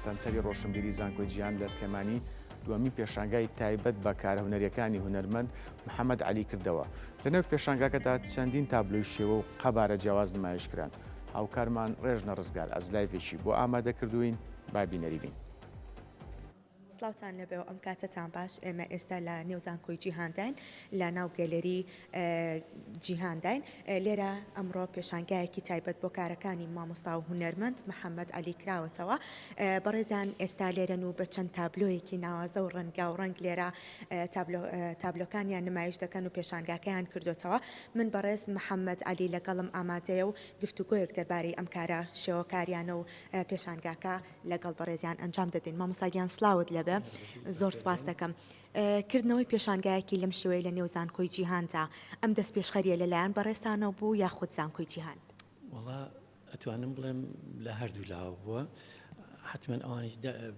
سەنتەری ڕۆشنبیری زانکۆی جیهان لە سلێمانی دووەمین پێشانگای تایبەت بە کارهونەریەکانی هونەرمەند محەممەد علی کردەوە. لەنێو پێشانگاکەدا چەندین تابلۆی شێوە و قەبارە جیاواز نمایشکران. هاوکارمان ڕێژنە ڕزگار ئەزلایڤێکی بۆ ئامادە کردوین با بینەریبین. سلااوان لەبێ و ئەم کاتتان باش. ئێمە ئێستا لە نێوزانکۆی جیهانداین لە ناو گەلەری جیهانداین. لێرە ئەمڕۆ پێشانگایەکی تایبەت بۆ کارەکانی مامۆستا و هونەرمەند محەممەد علی کراوەتەوە. بەڕێزان ئێستا لێرەن و بە چەند تابلۆیەکی ناوازە و ڕەنگا و ڕەنگ لێرە تابلۆکانیان نمایش دەکەن و پێشانگاکەیان کردوتەوە. من بەڕێز محەممەد علی لەگەڵم ئامادەیە و گفتوگۆیەک دەربارەی ئەم کارە شێوەکاریانە و پێشانگاکە لەگەڵ بەڕێزیان ئەنجام دەدەین. مامۆستاگیان سلااوت لەبێ. زۆر سپاس دەکەم. کردنەوەی پێشانگایەکی لەم شێوەیە لە نێو زانکۆی جیهاندا ئەم دەست پێشخەریە لەلایەن بەڕێستانەوە بوو یاخود زانکۆی جیهان؟ وەڵا ئەتوانم بڵێم لە هەردوو لاوە بووە. حتمما ئەوانش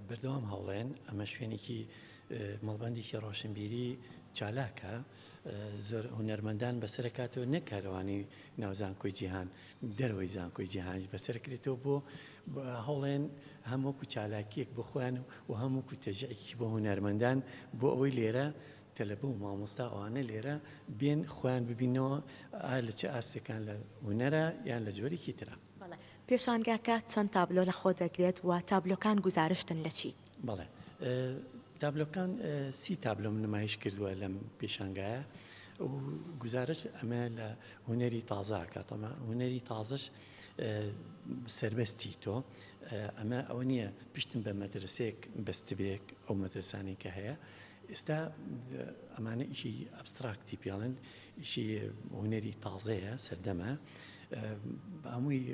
بەردەوام هەوڵێن. ئەمە شوێنێکی مەڵبەندێکی ڕۆشنبیری چالاکە. زۆر هونەرمەندان بەسەرکاتەوە نەکارەوانی ناو زانکۆی جیهان دەرەوەی زانکۆی جیهانش بەسەرکرێتەوە بۆ هەوڵێن هەمووکو چالاکیەک بۆ خۆیان و هەمووکو تەژەیەکی بۆ هونەرمەندان بۆ ئەوەی لێرە تەلەبە و مامۆستا ئەوانە لێرە بێن خۆیان ببینەوە لە چه ئاستێکان لە هونەرە یان لە جۆرێکی ترە. پێشانگاکە چەند تابلۆ لە خۆ دەگرێت و تابلۆکان گزارشتن لە چی؟ بەڵێ تابلۆکان 30 تابلۆ نمایش کردووە لەم پێشانگایە و گزارش ئەمە لە هونەری تازاکە. تەمە هونەری تازەش سربەستی تۆ ئەمە ئەوە نییە پشتم بە مەدرسێک بەستبێک ئەو مەدرسانی کە هەیە. ئێستا ئەمانە ئیشی ئەبستراکتی پێڵن، ئیشی هونەری تازەیە سەردەمە هەمووی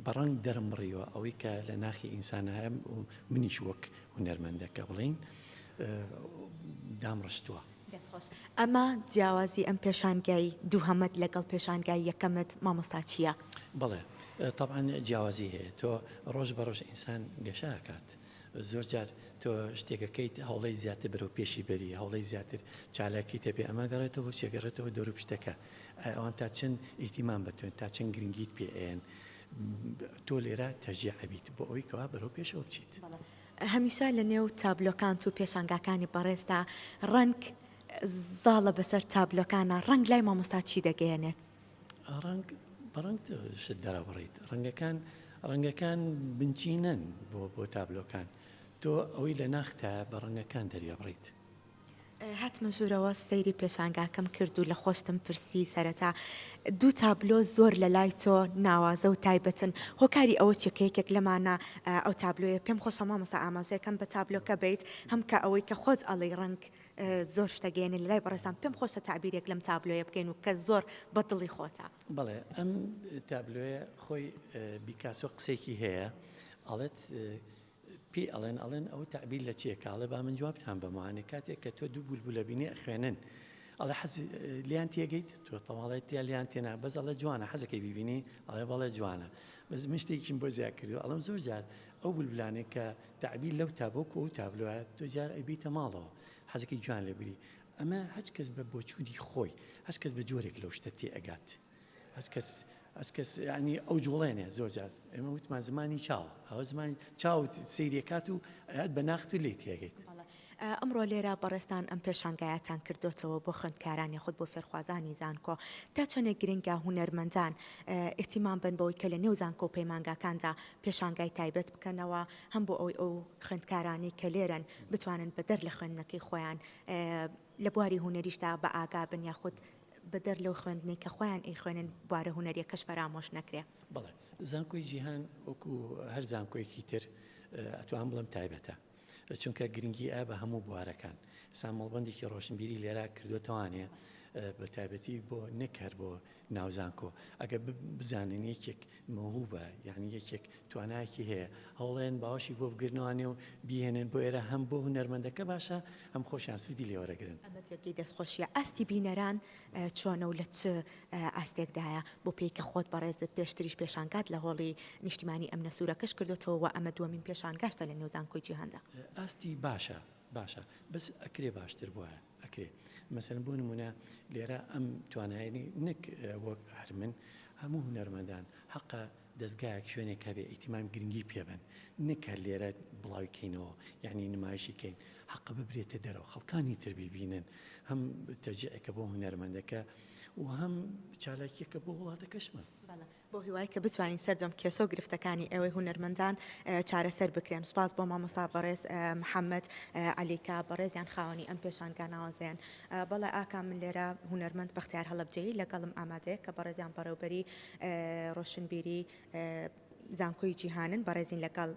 بەڕنگ دەرمڕیوە ئەوەی کە لە ناخی ئینسانە هەم و منیش وەک هونەرمەندەکە بڵین دامڕشتووە. ئەمە جیاوازی ئەم پێشانگای دووهەمەت لەگەڵ پێشانگای یەکەمت مامۆستا چییە؟ بەڵێ طبعاً جیاوازی هەیە. تۆ ڕۆژ بە ڕۆژ ئینسان گەشاکات. زۆر جار تۆ شتێکەکەیت هەوڵی زیاتر بەرەو پێشی بەری، هەوڵی زیاتر چالاکی تەبێ ئەمە گەڕێتەوە چێگەڕێتەوە دەور پشتەکە. ئەوان تا چەند ئیتیمان بەتوێن تا چەند گرنگیت پێئێن تۆ لێرە تەژیع ئەبیت بۆ ئەوەی کەوا بەرەو پێشەوە بچیت. هەمیشە لە نێو تابلۆکان و پێشانگاکانی بەڕێزدا ڕەنگ زاڵە بەسەر تابلۆکانە ڕەنگ لای مامۆستا چی دەگەیەنێت؟ ڕەنگ بەڕەنگ شت دەرەبڕیت. ڕەنگەکان بنچینەن بۆ تابلۆکان. تۆ ئەوەی لە ناختە بە ڕەنگەکان دەریابڕیت. هاتمە ژوورەوە سەیری پێشانگاکەم کرد و لە خۆشتم پرسی سەرەتا دوو تابلۆ زۆر لە لای تۆ ناوازە و تایبەتن. هۆکاری ئەوە چێکەیەکێک لەمانە ئەو تابلۆیە پێم خۆشە مامۆستا ئاماژەیەکەم بە تابلۆکە بێت هەم کە ئەوەی کە خۆت ئەڵی ڕەنگ زۆر شتەگەێنێ لە لای بەڕێستان پێم خۆشە تعبیرێک لەم تابلۆیە بکەین و کە زۆر بەدڵی خۆتە. بەڵێ ئەم تابلۆیە خۆی بیکاسۆ قسێکی هەیە ئەڵێت پێی ئەڵێن ئەو تعبیر لە چیەکاڵێ با من جوابتان بەمانێ کاتێک کە تۆ دوو بولبولە بینێ خوێنن ئەڵێ حەز لیان تێگەیت تۆ تەواڵێت تیا لیان تێنا بەس ئەڵێ جوانە حەزەکەی ببینی ئەڵێ بەڵێ جوانە بەس من شتێکیم بۆ زیاد کردو ئەڵم زۆر جار ئەو بولبولانێک کە تعبیر لەو تابۆک و تابلۆە تۆ جار ئەیبیتە ماڵەوە حەزەکەی جوان لێ بری. ئەمە هەچ کەس بە بۆچوودی خۆی هەچ کەس بە جۆرێک لەو شتە تێ ئەگات. هەچ کەس ینی ئەو جوڵێنێ زۆر جار ئێمە وتمان زمانی چاوە ئەوە زمانی چاوت سەیرێکات و ئەات بە ناخت و لێ تێگەیت. ئەمڕۆ لێرە بەڕێستان ئەم پێشانگایەتان کردوتەوە بۆ خوێندکارانی خودت بۆ فێرخوازانی زانکۆ تا چەندێک گرنگە هونەرمەندان ئێتیمان بن بەوەی کە لە نێو زانکۆ و پەیمانگاکاندا پێشانگای تایبەت بکەنەوە هەم بۆ ئەوەی ئەو خوێندکارانی کە لێرن بتوانن بەدەر لە خوێندنەکەی خۆیان لە بواری هونەریشدا بە ئاگا بن یاخود بەدەر لەو خوێندنەی کە خۆیان ئەی خوێنن بوارە هونەریەکەش فەرامۆش نەکرێ. بەڵێ زانکۆی جیهان وەکو هەر زانکۆیەکی تر ئەتوان بڵم تایبەتە چونکە گرنگی بە هەموو بوارەکان. سامەڵبەندێکی ڕۆشنبیری لێرا کردوتەوانێ بە تایبەتی بۆ نەکەر بۆ ناوزانکۆ ئەگە بزانن یەکێک مەوهوبە یعنی یەکێک توانایەکی هەیە هەوڵێن باوەشی بۆ بگرنەوانێ و بیهێنن بۆ ئێرە هەم بۆ هونەرمەندەکە باشە ئەم خۆشیان سوودی لێوەرەگرن. ئەمەێکی دەستخۆشیە. ئاستی بینەران چۆنە و لە چ ئاستێکدایە بۆ پێی کە خۆت بەڕێزت پێشتریش پێشانگات لە هۆڵی نیشتیمانی ئەم نەسوورەکەش کردوتەوە و ئەمە دووەمین پێشانگاشتە لە نێو زانکۆی جیهاندا. ئاستی باشە بەس ئەکرێ باشتر بووە ئەکرێ مەسەلەن بۆ نمونە لێرە ئەم توانایانی نەک وەک هەر من هەموو هونەرمەندان حەقە دەستگایەک شوێنێک هەبێ ئیتیمام گرنگی پێبن نەکە لێرە بڵاوکەینەوە یعنی نمایشیکەین حەق ببرێتە دەرەوە خەڵکانی تر ببینن هەم تەجیعەکە بۆ هونەرمەندەکە و هەم چالاکیەکە بۆ وڵاتەکەشمە. بۆ هیوای کە بتوانین سەرجەم کێسە و گرفتەکانی ئێوەی هونەرمەندان چارەسەر بکرێن. سپاس بۆ مامۆستا بەڕێز محەممەد عەلیکا بەڕێزیان خاوەنی ئەم پێشانگا ناوازیان. بەڵێ ئاکام من لێرە هونەرمەند بەختیار هەڵەبجەیی لەگەڵم ئامادەیە کە بەڕێزیان بەڕێوبەری ڕۆشنبیری زانکۆی جیهانن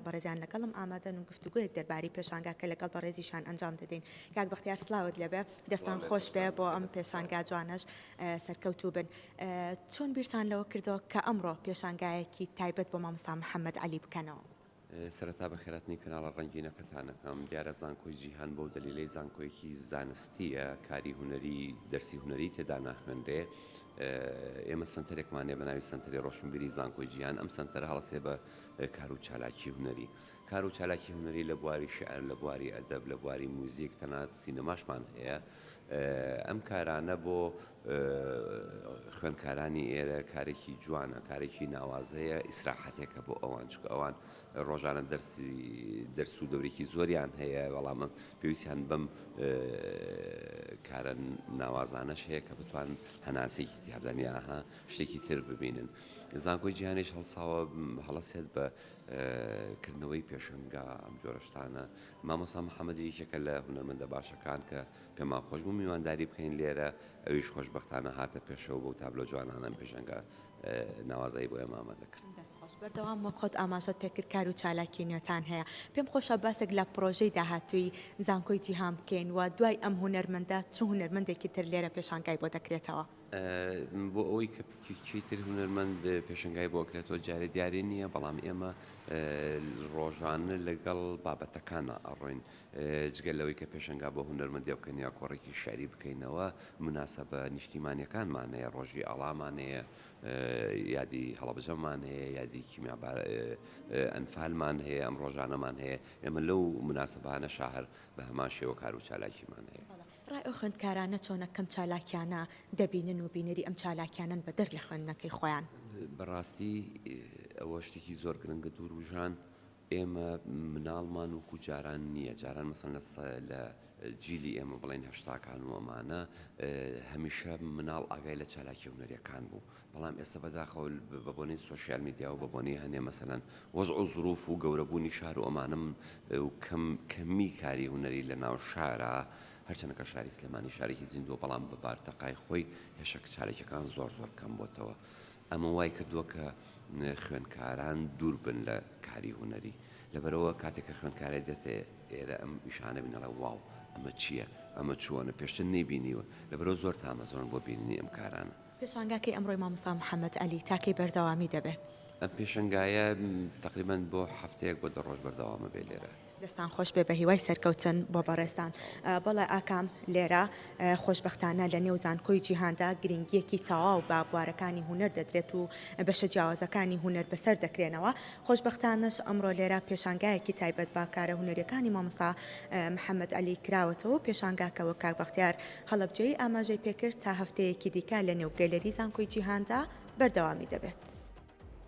بەڕێزیان لەگەڵم ئامادەن و گفتوگویەک دەرباری پێشانگاکە لەگەڵ بەڕێزیشان ئەنجام دەدەین. کاک بەختیار سلااوت لەبێ دەستان خۆش بێ بۆ ئەم پێشانگا جوانەش سەرکەوتوو بن. چۆن بیرسان لەوە کردەوە کە ئەمڕۆ پێشانگایەکی تایبەت بۆ مامۆستا محەممەد عەلی بکەنەوە؟ سەرەتا بەخێراتنی کەناڵە ڕەنگینەکەتانەکەم دیارە زانکۆی جیهان بۆ دلیلی زانکۆیەکی زانستیە کاری هوەری دەرسی هوەری تێدا ناخوێنرێ. ئێمە سنتەرێکمانێ بە ناوی سنتەری ڕۆشنبیری زانکۆی جیهان ئەم سنتەرە هەڵەسێ بە کار و چالاکی هوەری. کار و چالاکی هوەری لە بواری شعر لە بواری ئەدەب لە بواری موزیک تەنانەت سینەماشمان هەیە. ئەم کارانە بۆ خوێندکارانی ئێرە کارێکی جوانە کارێکی ناوازەیە ئیسراحەتێکە بۆ ئەوان چکە ئەوان ڕۆژانە دەرس و دەورێکی زۆریان هەیە بەڵام پێویستیان بەم کارە ناوازانەش هەیە کە بتوان هەناسێکی تیابدانیاها شتێکی تر ببینن. زانکۆی جیهانیش هەڵەسێت بە کردنەوەی پێشنگا ئەم جۆرەشتانە. مامۆستا محەممەدی یەکێکە لە هونەرمەندە باشەکان کە پێمان خۆش بوو میوانداری بکەین لێرە ئەویش خۆشبەختانە هاتە پێشەوە بۆ تابلۆ جوانانە پێشنگا ناوازایی بۆ ئێمە ئامادە کرد. بەردەوام وەکۆت ئاماژەت پێکرد کار و چالاکی نوێتان هەیە. پێم خۆشە باسێک لە پرۆژەی داهاتووی زانکۆی جیهان بکەین و دوای ئەم هونەرمەندە چ هونەرمەندێکی تر لێرە پێشانگای بۆ دەکرێتەوە؟ بۆ ئەوەی کە تر هونەرمەند پێشنگای بۆ کرێتەوە جارێ دیاری نییە بەڵام ئێمە ڕۆژانە لەگەڵ بابەتەکانە ئەڕۆین جگەلەوەی کە پێشنگا بۆ هونەرمەندی بکەین یا کۆڕێکی شعری بکەینەوە مناسبە نیشتیمانیەکانمان هەیە ڕۆژی ئەڵامان هەیە یادی هەڵەبجەمان هەیە یادی کیمیا ئەنفالمان هەیە ئەم ڕۆژانەمان هەیە ئێمە لەو مناسبانە شاهر بە هەمان شێوە کار و چالاکیمان هەیە. ڕای ئەو خوێندکارانە چۆنە کەم چالاکیانە دەبینن و بینەری ئەم چالاکیانن بە دەر لە خوێندنەکەی خۆیان؟ بەڕاستی ئەوە شتێکی زۆر گرنگە دووروژان ئێمە مناڵمان وکو جاران نییە جاران مەسەن لە جیلی ئێمە بڵێن هەشتاکان و ئەمانە هەمیشە مناڵ ئاگای لە چالاکی هونەریەکان بوو بەڵام ئێستا بەداخەوە بە بۆنەی سۆشیال میدیا و بە بۆنەی هەنێ مەسەلەن وەزع و زروف و گەورەبوونی شار و ئەمانم و کەمی کاری هونەری لە ناو شارە هەرچەندەکە شاری سلێمانی شارێکی زیندووە بەڵام بە بارتەقای خۆی هێشک چالێکەکان زۆر کەم بۆتەوە. ئەمە وای کردووە کە خوێندکاران دوور بن لە کاری هونەری لەبەرەوە کاتێککە خوێندکارە دێتێ ئێرە ئەم ئیشانە بینەڵە واو ئەمە چییە ئەمە چۆنە پێشتر نەیبینیوە لەبەرەوە زۆر تامەزۆن بۆ بیننی ئەم کارانە. پێشانگاکەی ئەمڕۆی مامۆستا محەممەد عەلی تاکەی بەردەوامی دەبێت؟ ئەم پێشنگایە تقریبان بۆ هەفتەیەک بۆ 10 ڕۆژ بەردەوامە بێ لێرە. دەستان خۆش بێ بە هیوای سەرکەوتن بۆ بەڕێستان. بەڵێ ئاکام لێرە خۆشبەختانە لە نێو زانکۆی جیهاندا گرنگیەکی تەواو بە بوارەکانی هونەر دەدرێت و بەشە جیاوازەکانی هونەر بەسەر دەکرێنەوە. خۆشبەختانەش ئەمڕۆ لێرە پێشانگایەکی تایبەت با کارە هونەریەکانی مامۆستا محەممەد عەلی کراوەتەوە پێشانگاکەوە کاک بەختیار هەڵەبجەیی ئاماژەی پێکرد تا هەفتەیەکی دیکە لە نێو گەلەری زانکۆی جیهاندا بەردەوامی دەبێت.